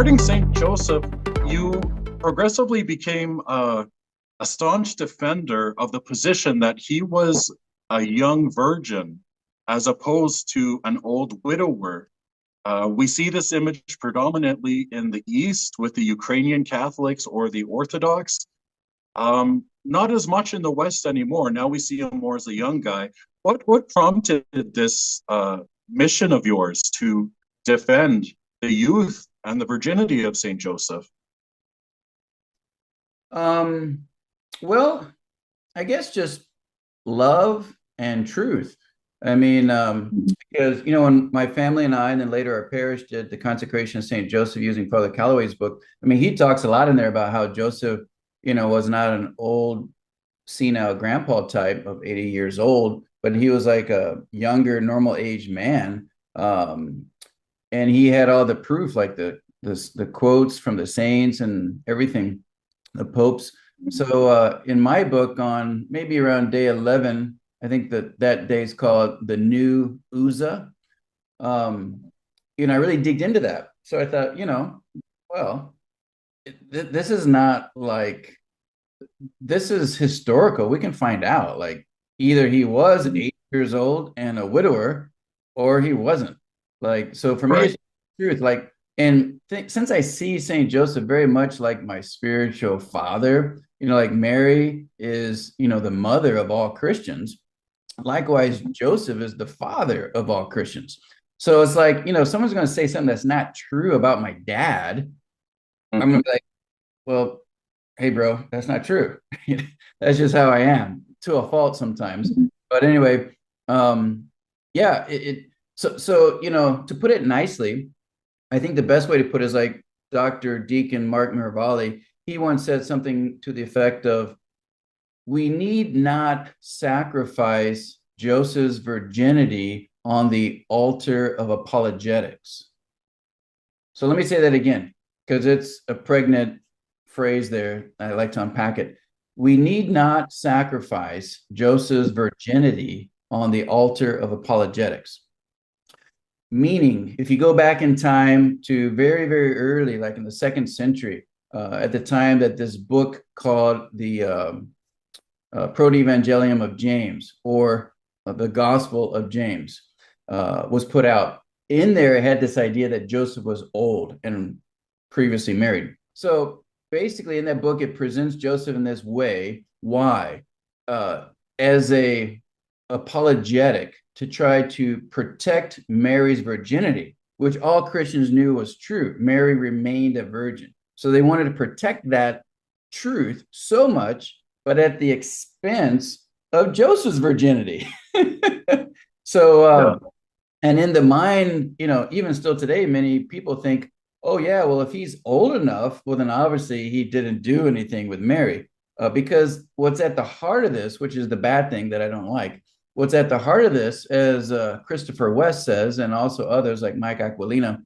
regarding Saint Joseph, you progressively became a staunch defender of the position that he was a young virgin as opposed to an old widower. We see this image predominantly in the East with the Ukrainian Catholics or the Orthodox. Not as much in the West anymore. Now we see him more as a young guy. What prompted this mission of yours to defend the youth and the virginity of Saint Joseph? Um, well, I guess just love and truth. I mean, because when my family and I, and then later our parish did the consecration of Saint Joseph using Father Calloway's book. I mean, he talks a lot in there about how Joseph, was not an old senile grandpa type of 80 years old, but he was like a younger, normal age man. And he had all the proof, like the quotes from the saints and everything, the popes. So in my book, on maybe around day 11, I think that day is called the new Uza. I really digged into that. So I thought, well, this is not like, this is historical. We can find out. Like, either he was 8 years old and a widower, or he wasn't. Like, so for me, Right. it's truth. Like, and since I see Saint Joseph very much like my spiritual father, like Mary is, the mother of all Christians. Likewise, Joseph is the father of all Christians. So it's like, if someone's going to say something that's not true about my dad, I'm Mhm. going to be like, well, hey, bro, that's not true. That's just how I am, to a fault sometimes. But anyway, yeah, to put it nicely, I think the best way to put it is like Dr. Deacon Mark Miravalle. He once said something to the effect of, we need not sacrifice Joseph's virginity on the altar of apologetics. So let me say that again, because it's a pregnant phrase there. I like to unpack it. We need not sacrifice Joseph's virginity on the altar of apologetics. Meaning, if you go back in time to very, very early, like in the 2nd century, at the time that this book called the Proto-Evangelium of James, or the Gospel of James, was put out. In there, it had this idea that Joseph was old and previously married. So basically, in that book, it presents Joseph in this way. Why? As a apologetic to try to protect Mary's virginity, which all Christians knew was true. Mary remained a virgin. So they wanted to protect that truth so much, but at the expense of Joseph's virginity. So, Yeah. and in the mind, even still today, many people think, oh, yeah, well, if he's old enough, well, then obviously he didn't do anything with Mary. Because what's at the heart of this, which is the bad thing that I don't like, what's at the heart of this, as Christopher West says, and also others like Mike Aquilina,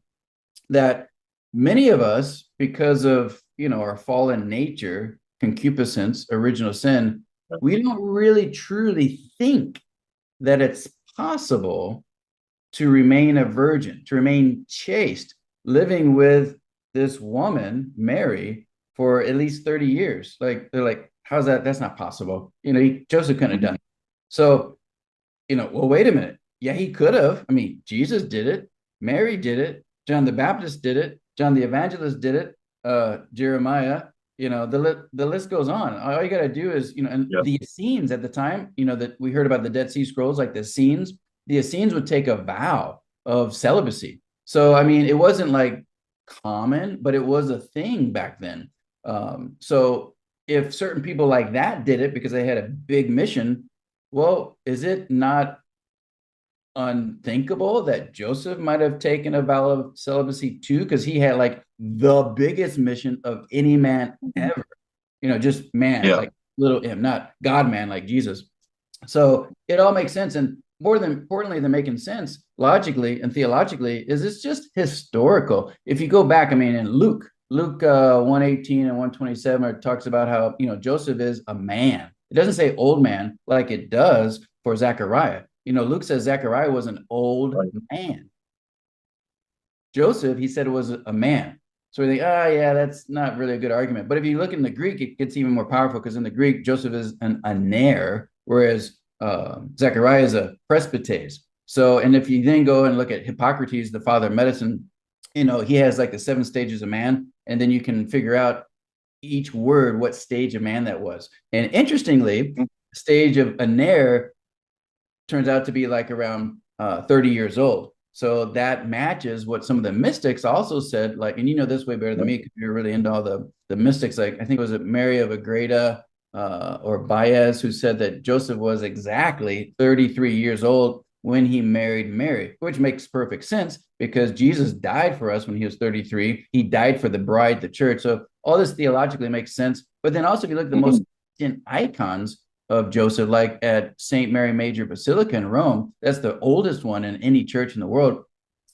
that many of us, because of our fallen nature, concupiscence, original sin, we don't really truly think that it's possible to remain a virgin, to remain chaste, living with this woman, Mary, for at least 30 years. Like, they're like, how's that? That's not possible. Joseph couldn't have done it. So, well, wait a minute. Yeah, he could have. I mean, Jesus did it. Mary did it. John the Baptist did it. John the Evangelist did it. Jeremiah, the list goes on. All you got to do is, and Yeah. the Essenes at the time, that we heard about the Dead Sea Scrolls, like the Essenes would take a vow of celibacy. So, I mean, it wasn't like common, but it was a thing back then. So if certain people like that did it because they had a big mission, well, is it not unthinkable that Joseph might have taken a vow of celibacy too? Because he had like the biggest mission of any man ever, just man, Yeah. like little him, not God man like Jesus. So it all makes sense. And more than importantly than making sense logically and theologically, is it's just historical. If you go back, I mean, in Luke 118 and 127, it talks about how, Joseph is a man. It doesn't say old man like it does for Zechariah. Luke says Zechariah was an old Right. man. Joseph, he said, was a man. So we think, ah, yeah, that's not really a good argument. But if you look in the Greek, it gets even more powerful because in the Greek, Joseph is an aner, whereas Zechariah is a presbytes. So, and if you then go and look at Hippocrates, the father of medicine, he has like the 7 stages of man, and then you can figure out each word what stage of man that was. And interestingly, stage of aner turns out to be like around 30 years old. So that matches what some of the mystics also said, like, and you know this way better than me because you're really into all the mystics. Like, I think it was Mary of Agreda or Baez who said that Joseph was exactly 33 years old when he married Mary, which makes perfect sense because Jesus died for us when he was 33. He died for the bride, the church. So all this theologically makes sense. But then also, if you look at the most icons of Joseph, like at St. Mary Major Basilica in Rome. That's the oldest one in any church in the world.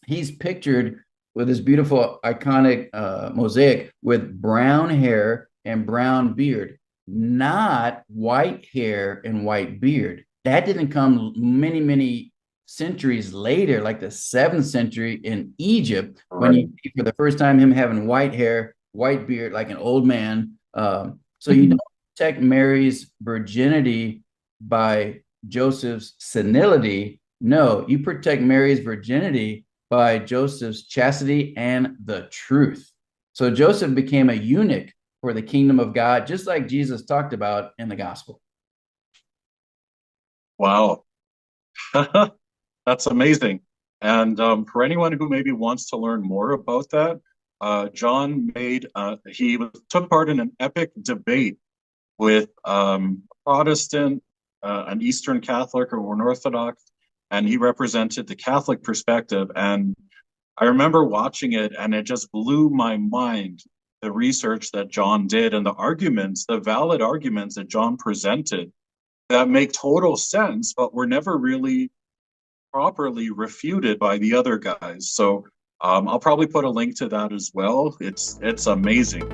He's pictured with this beautiful, iconic mosaic with brown hair and brown beard, not white hair and white beard. That didn't come many, many centuries later, like the 7th century in Egypt, when you see for the first time him having white hair, white beard, like an old man. So you don't protect Mary's virginity by Joseph's senility. No, you protect Mary's virginity by Joseph's chastity and the truth. So Joseph became a eunuch for the kingdom of God, just like Jesus talked about in the gospel. Wow. That's amazing. And for anyone who maybe wants to learn more about that, John he took part in an epic debate with Protestant, an Eastern Catholic or an Orthodox, and he represented the Catholic perspective. And I remember watching it, and it just blew my mind, the research that John did and the arguments, the valid arguments that John presented that make total sense, but were never really properly refuted by the other guys. So I'll probably put a link to that as well. It's amazing.